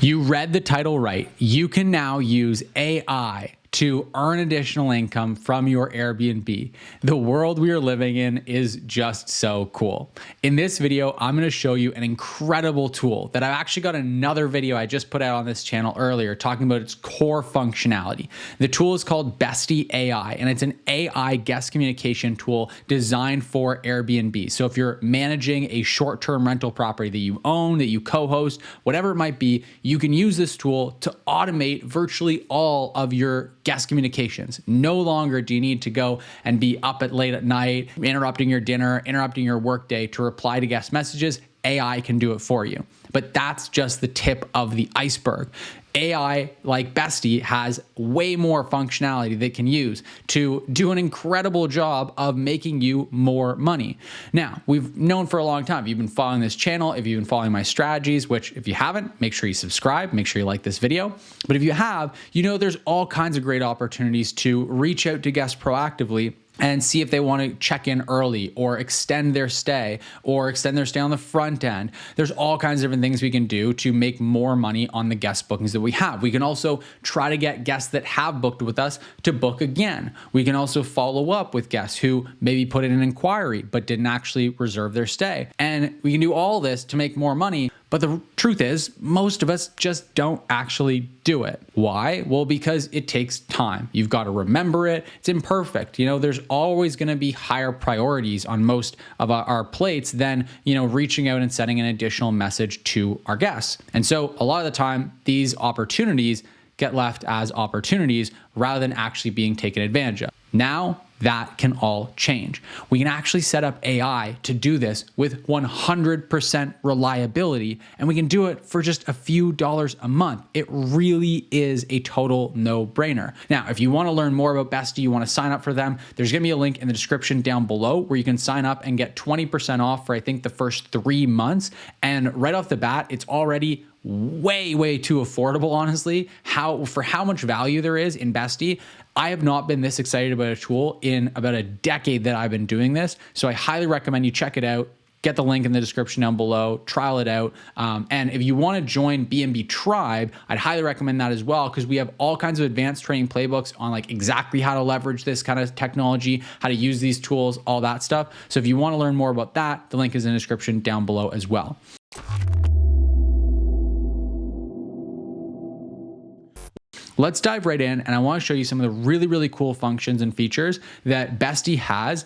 You read the title right. You can now use AI to earn additional income from your Airbnb. The world we are living in is just so cool. In this video, I'm gonna show you an incredible tool that I've actually got another video I just put out on this channel earlier talking about its core functionality. The tool is called Bestie AI, and it's an AI guest communication tool designed for Airbnb. So if you're managing a short-term rental property that you own, that you co-host, whatever it might be, you can use this tool to automate virtually all of your guest communications. No longer do you need to go and be up at late at night, interrupting your dinner, interrupting your workday to reply to guest messages. AI can do it for you. But that's just the tip of the iceberg. AI, like Bestie, has way more functionality they can use to do an incredible job of making you more money. Now, we've known for a long time, if you've been following this channel, if you've been following my strategies, which if you haven't, make sure you subscribe, make sure you like this video. But if you have, you know there's all kinds of great opportunities to reach out to guests proactively and see if they want to check in early or extend their stay on the front end. There's all kinds of different things we can do to make more money on the guest bookings that we have. We can also try to get guests that have booked with us to book again. We can also follow up with guests who maybe put in an inquiry but didn't actually reserve their stay. And we can do all this to make more money. But the truth is, most of us just don't actually do it. Why? Well, because it takes time. You've got to remember it. It's imperfect. You know, there's always going to be higher priorities on most of our plates than, reaching out and sending an additional message to our guests. And so a lot of the time, these opportunities get left as opportunities rather than actually being taken advantage of. Now, that can all change. We can actually set up AI to do this with 100% reliability, and we can do it for just a few dollars a month. It really is a total no-brainer. Now, if you want to learn more about Bestie, you want to sign up for them, there's going to be a link in the description down below where you can sign up and get 20% off for, I think, the first 3 months. And right off the bat, it's already way too affordable, honestly. For how much value there is in Bestie, I have not been this excited about a tool in about a decade that I've been doing this. So I highly recommend you check it out. Get the link in the description down below, trial it out. And if you want to join B&B Tribe, I'd highly recommend that as well, because we have all kinds of advanced training playbooks on like exactly how to leverage this kind of technology, how to use these tools, all that stuff. So if you want to learn more about that, the link is in the description down below as well. Let's dive right in, and I want to show you some of the really cool functions and features that Bestie has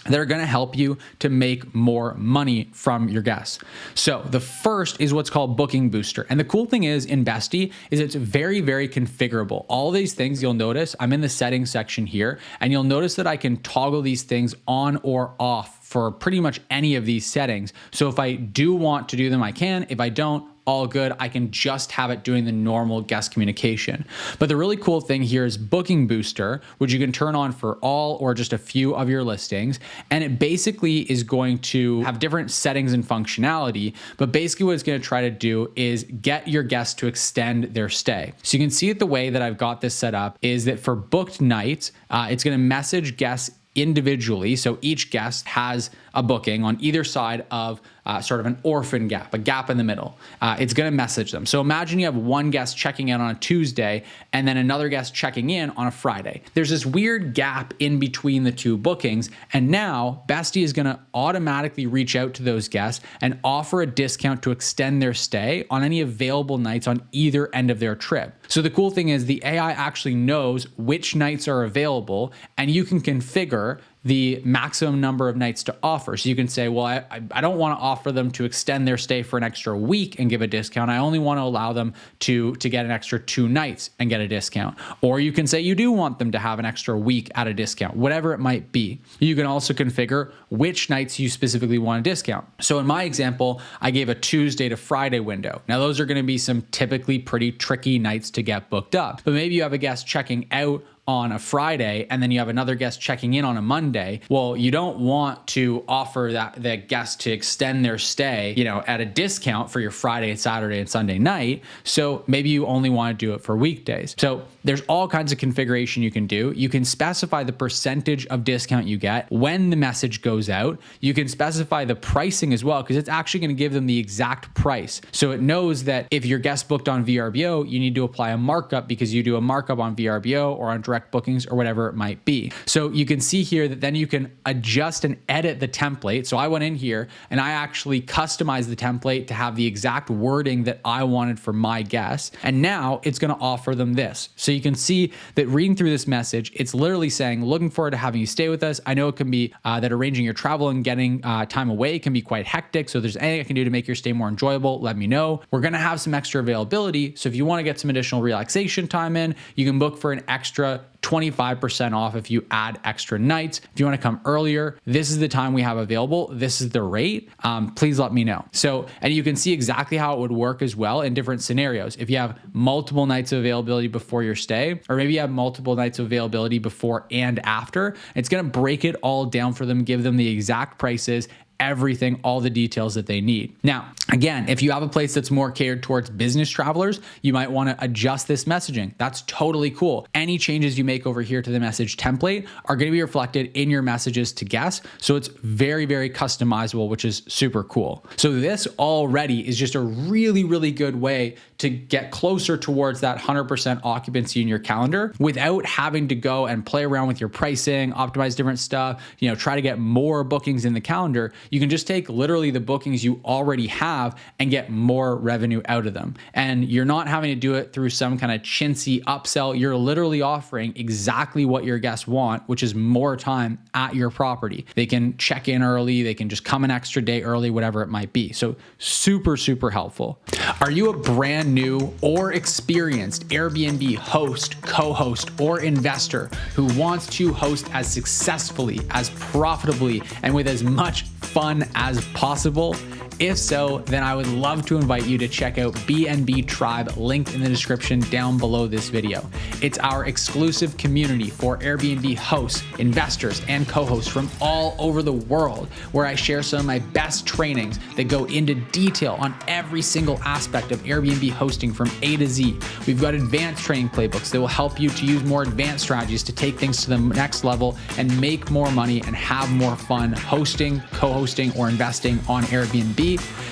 that are going to help you to make more money from your guests. So the first is what's called Booking Booster. And the cool thing is in Bestie is it's very configurable. All these things you'll notice, I'm in the settings section here, and you'll notice that I can toggle these things on or off for pretty much any of these settings. So if I do want to do them, I can. If I don't, all good. I can just have it doing the normal guest communication. But the really cool thing here is Booking Booster, which you can turn on for all or just a few of your listings. And it basically is going to have different settings and functionality. But basically what it's going to try to do is get your guests to extend their stay. So you can see it the way that I've got this set up is that for booked nights, it's going to message guests individually. So each guest has a booking on either side of sort of an orphan gap, a gap in the middle. It's going to message them. So imagine you have one guest checking in on a Tuesday and then another guest checking in on a Friday. There's this weird gap in between the two bookings. And now Bestie is going to automatically reach out to those guests and offer a discount to extend their stay on any available nights on either end of their trip. So the cool thing is the AI actually knows which nights are available, and you can configure the maximum number of nights to offer. So you can say, well, I don't want to offer them to extend their stay for an extra week and give a discount. I only want to allow them to get an extra 2 nights and get a discount. Or you can say you do want them to have an extra week at a discount, whatever it might be. You can also configure which nights you specifically want a discount. So in my example, I gave a Tuesday to Friday window. Now those are going to be some typically pretty tricky nights to get booked up, but maybe you have a guest checking out on a Friday and then you have another guest checking in on a Monday, well, you don't want to offer that guest to extend their stay, at a discount for your Friday and Saturday and Sunday night. So maybe you only want to do it for weekdays. So there's all kinds of configuration you can do. You can specify the percentage of discount you get when the message goes out. You can specify the pricing as well, because it's actually going to give them the exact price. So it knows that if your guest booked on VRBO, you need to apply a markup because you do a markup on VRBO or on direct bookings or whatever it might be. So you can see here that then you can adjust and edit the template. So I went in here and I actually customized the template to have the exact wording that I wanted for my guests. And now it's going to offer them this. So you can see that reading through this message, it's literally saying, looking forward to having you stay with us. I know it can be that arranging your travel and getting time away can be quite hectic. So if there's anything I can do to make your stay more enjoyable, let me know. We're going to have some extra availability. So if you want to get some additional relaxation time in, you can book for an extra 25% off if you add extra nights. If you want to come earlier, this is the time we have available. This is the rate. Please let me know. So, and you can see exactly how it would work as well in different scenarios. If you have multiple nights of availability before your stay, or maybe you have multiple nights of availability before and after, it's going to break it all down for them, give them the exact prices, everything, all the details that they need. Now, again, if you have a place that's more catered towards business travelers, you might want to adjust this messaging. That's totally cool. Any changes you make over here to the message template are going to be reflected in your messages to guests. So it's very, very customizable, which is super cool. So this already is just a really, really good way to get closer towards that 100% occupancy in your calendar without having to go and play around with your pricing, optimize different stuff, try to get more bookings in the calendar. You can just take literally the bookings you already have and get more revenue out of them. And you're not having to do it through some kind of chintzy upsell. You're literally offering exactly what your guests want, which is more time at your property. They can check in early. They can just come an extra day early, whatever it might be. So super, super helpful. Are you a brand new or experienced Airbnb host, co-host, or investor who wants to host as successfully, as profitably, and with as much fun as possible? If so, then I would love to invite you to check out BNB Tribe, linked in the description down below this video. It's our exclusive community for Airbnb hosts, investors, and co-hosts from all over the world, where I share some of my best trainings that go into detail on every single aspect of Airbnb hosting from A to Z. We've got advanced training playbooks that will help you to use more advanced strategies to take things to the next level and make more money and have more fun hosting, co-hosting, or investing on Airbnb.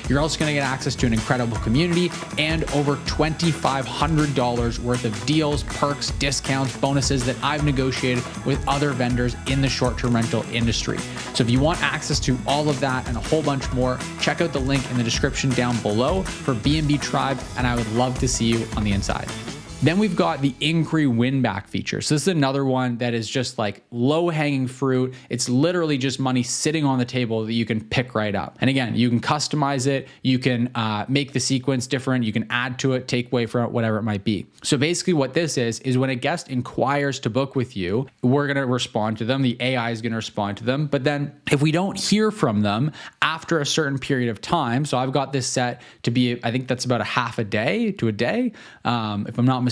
You're also going to get access to an incredible community and over $2,500 worth of deals, perks, discounts, bonuses that I've negotiated with other vendors in the short-term rental industry. So if you want access to all of that and a whole bunch more, check out the link in the description down below for B&B Tribe, and I would love to see you on the inside. Then we've got the inquiry win-back feature. So this is another one that is just like low-hanging fruit. It's literally just money sitting on the table that you can pick right up. And again, you can customize it. You can make the sequence different. You can add to it, take away from it, whatever it might be. So basically what this is when a guest inquires to book with you, we're going to respond to them. The AI is going to respond to them. But then if we don't hear from them after a certain period of time, so I've got this set to be, I think that's about a half a day to a day, if I'm not mistaken.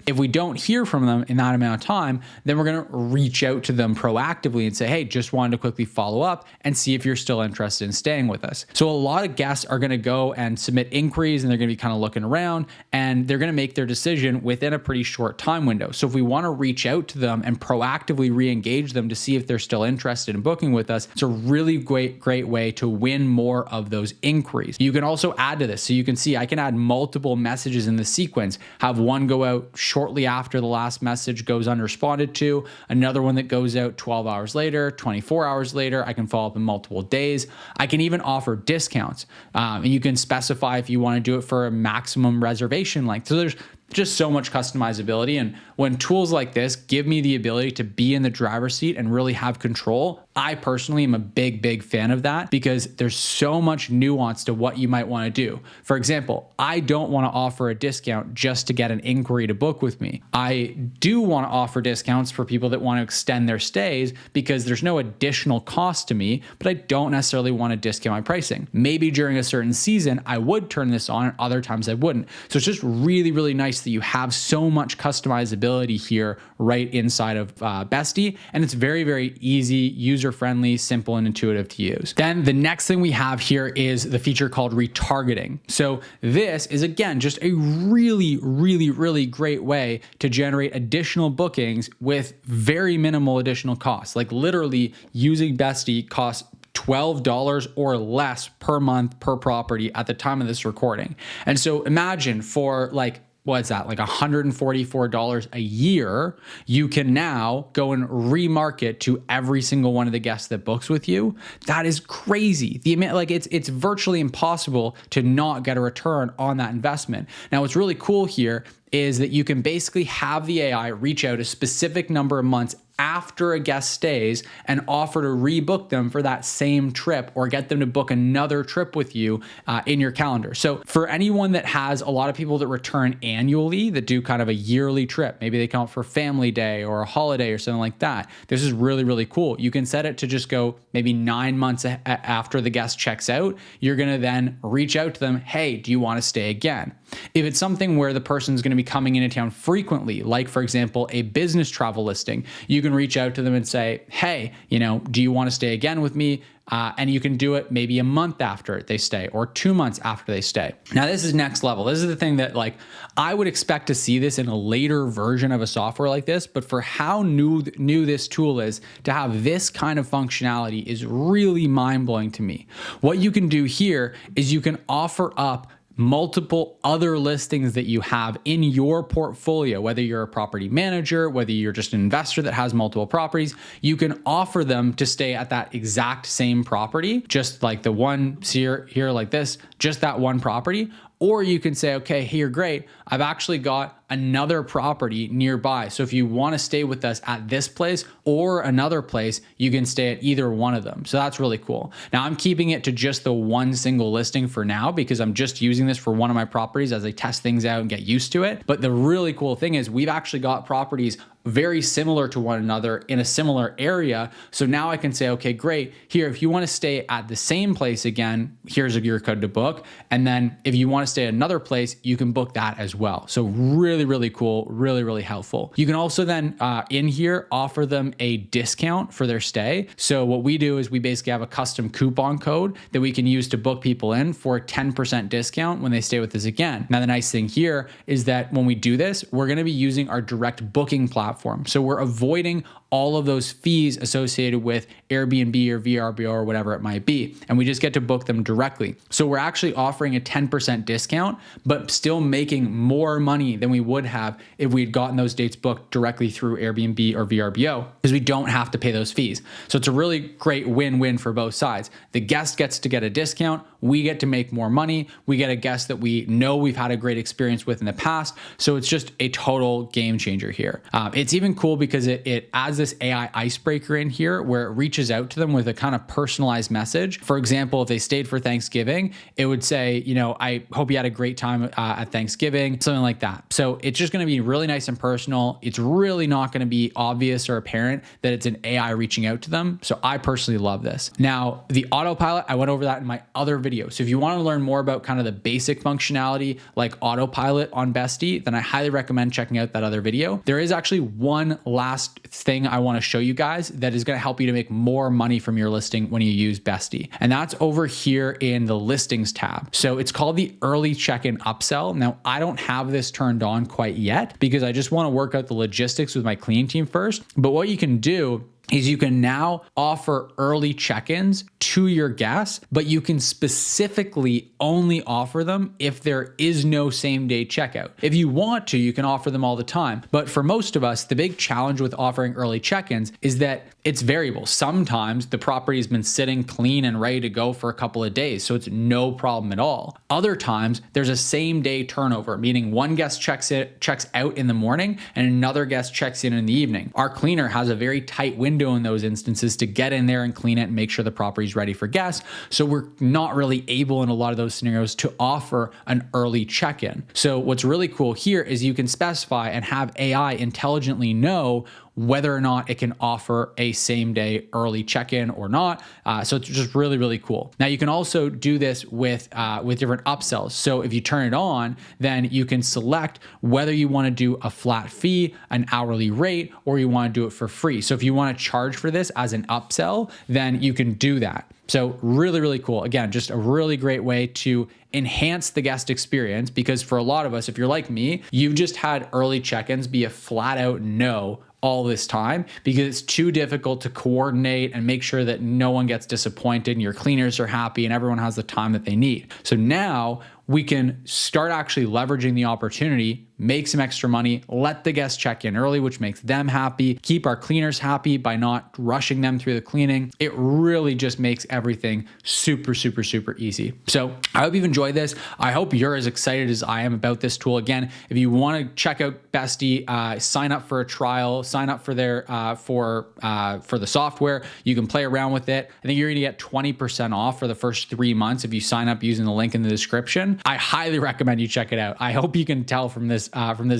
If we don't hear from them in that amount of time, then we're going to reach out to them proactively and say, hey, just wanted to quickly follow up and see if you're still interested in staying with us. So a lot of guests are going to go and submit inquiries, and they're going to be kind of looking around, and they're going to make their decision within a pretty short time window. So if we want to reach out to them and proactively re-engage them to see if they're still interested in booking with us, it's a really great way to win more of those inquiries. You can also add to this. So you can see I can add multiple messages in the sequence, have one go out shortly after the last message goes unresponded to, another one that goes out 12 hours later, 24 hours later. I can follow up in multiple days. I can even offer discounts, and you can specify if you want to do it for a maximum reservation length. So there's just so much customizability. And when tools like this give me the ability to be in the driver's seat and really have control, I personally am a big fan of that, because there's so much nuance to what you might want to do. For example, I don't want to offer a discount just to get an inquiry to book with me. I do want to offer discounts for people that want to extend their stays, because there's no additional cost to me, but I don't necessarily want to discount my pricing. Maybe during a certain season, I would turn this on, and other times I wouldn't. So it's just really nice that you have so much customizability here right inside of Bestie, and it's very, very easy, user-friendly, simple, and intuitive to use. Then the next thing we have here is the feature called retargeting. So this is, again, just a really, really, really great way to generate additional bookings with very minimal additional costs. Like literally using Bestie costs $12 or less per month per property at the time of this recording. And so imagine for like, what's that, like $144 a year, you can now go and remarket to every single one of the guests that books with you. That is crazy. Like it's virtually impossible to not get a return on that investment. Now, what's really cool here is that you can basically have the AI reach out a specific number of months after a guest stays and offer to rebook them for that same trip or get them to book another trip with you in your calendar. So for anyone that has a lot of people that return annually, that do kind of a yearly trip, maybe they come out for family day or a holiday or something like that, this is really, really cool. You can set it to just go maybe 9 months after the guest checks out. You're going to then reach out to them. Hey, do you want to stay again? If it's something where the person's going to be coming into town frequently, like for example, a business travel listing, you can reach out to them and say, hey, do you want to stay again with me? And you can do it maybe a month after they stay or 2 months after they stay. Now, this is next level. This is the thing that like I would expect to see this in a later version of a software like this, but for how new this tool is, to have this kind of functionality is really mind-blowing to me. What you can do here is you can offer up multiple other listings that you have in your portfolio, whether you're a property manager, whether you're just an investor that has multiple properties, you can offer them to stay at that exact same property, just like the one here like this, just that one property. Or you can say, okay, here, great, I've actually got another property nearby. So if you want to stay with us at this place or another place, you can stay at either one of them. So that's really cool. Now I'm keeping it to just the one single listing for now because I'm just using this for one of my properties as I test things out and get used to it. But the really cool thing is we've actually got properties very similar to one another in a similar area. So now I can say, okay, great. Here, if you want to stay at the same place again, here's your code to book. And then if you want to stay at another place, you can book that as well. So really, really cool, really, really helpful. You can also then in here offer them a discount for their stay. So what we do is we basically have a custom coupon code that we can use to book people in for a 10% discount when they stay with us again. Now, the nice thing here is that when we do this, we're going to be using our direct booking platform. So we're avoiding all of those fees associated with Airbnb or VRBO or whatever it might be. And we just get to book them directly. So we're actually offering a 10% discount, but still making more money than we would have if we had gotten those dates booked directly through Airbnb or VRBO, because we don't have to pay those fees. So it's a really great win-win for both sides. The guest gets to get a discount. We get to make more money. We get a guest that we know we've had a great experience with in the past. So it's just a total game changer here. It's even cool because it adds this AI icebreaker in here where it reaches out to them with a kind of personalized message. For example, if they stayed for Thanksgiving, it would say, I hope you had a great time at Thanksgiving, something like that. So it's just going to be really nice and personal. It's really not going to be obvious or apparent that it's an AI reaching out to them. So I personally love this. Now, the autopilot, I went over that in my other video. So if you want to learn more about kind of the basic functionality like autopilot on Bestie, then I highly recommend checking out that other video. There is actually one last thing I want to show you guys that is going to help you to make more money from your listing when you use Bestie. And that's over here in the listings tab. So it's called the early check-in upsell. Now, I don't have this turned on quite yet because I just want to work out the logistics with my cleaning team first. But what you can do is you can now offer early check-ins to your guests, but you can specifically only offer them if there is no same-day checkout. If you want to, you can offer them all the time. But for most of us, the big challenge with offering early check-ins is that it's variable. Sometimes the property has been sitting clean and ready to go for a couple of days, so it's no problem at all. Other times, there's a same-day turnover, meaning one guest checks out in the morning and another guest checks in the evening. Our cleaner has a very tight window in those instances to get in there and clean it and make sure the property's ready for guests. So we're not really able in a lot of those scenarios to offer an early check-in. So what's really cool here is you can specify and have AI intelligently know whether or not it can offer a same day early check-in or not. So it's just really, really cool. Now you can also do this with different upsells. So if you turn it on, then you can select whether you want to do a flat fee, an hourly rate, or you want to do it for free. So if you want to charge for this as an upsell, then you can do that. So really, really cool. Again, just a really great way to enhance the guest experience, because for a lot of us, if you're like me, you've just had early check-ins be a flat out no all this time because it's too difficult to coordinate and make sure that no one gets disappointed and your cleaners are happy and everyone has the time that they need. So now we can start actually leveraging the opportunity, make some extra money, let the guests check in early, which makes them happy, keep our cleaners happy by not rushing them through the cleaning. It really just makes everything super, super, super easy. So I hope you've enjoyed this. I hope you're as excited as I am about this tool. Again, if you want to check out Bestie, sign up for a trial, sign up for their for the software. You can play around with it. I think you're going to get 20% off for the first 3 months if you sign up using the link in the description. I highly recommend you check it out. I hope you can tell from this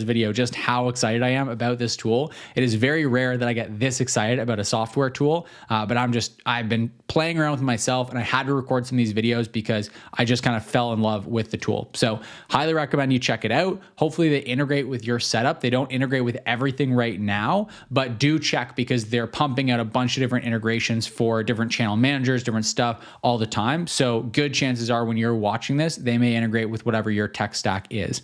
video just how excited I am about this tool. It is very rare that I get this excited about a software tool, but I've been playing around with myself and I had to record some of these videos because I just kind of fell in love with the tool. So highly recommend you check it out. Hopefully they integrate with your setup. They don't integrate with everything right now, but do check because they're pumping out a bunch of different integrations for different channel managers, different stuff all the time. So good chances are when you're watching this, they may integrate with whatever your tech stack is.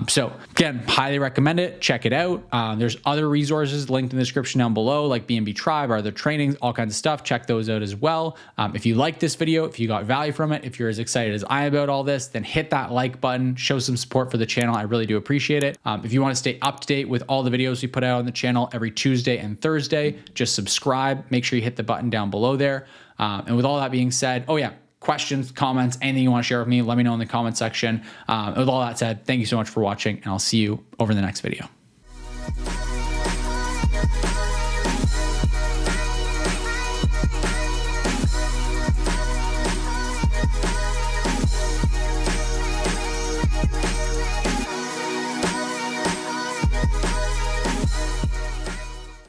So again, highly recommend it. Check it out. There's other resources linked in the description down below, like B&B Tribe, our other trainings, all kinds of stuff. Check those out as well. If you like this video, if you got value from it, if you're as excited as I am about all this, then hit that like button, show some support for the channel. I really do appreciate it. If you want to stay up to date with all the videos we put out on the channel every Tuesday and Thursday, just subscribe. Make sure you hit the button down below there. And with all that being said, oh yeah, questions, comments, anything you want to share with me, let me know in the comment section. With all that said, thank you so much for watching, and I'll see you over in the next video.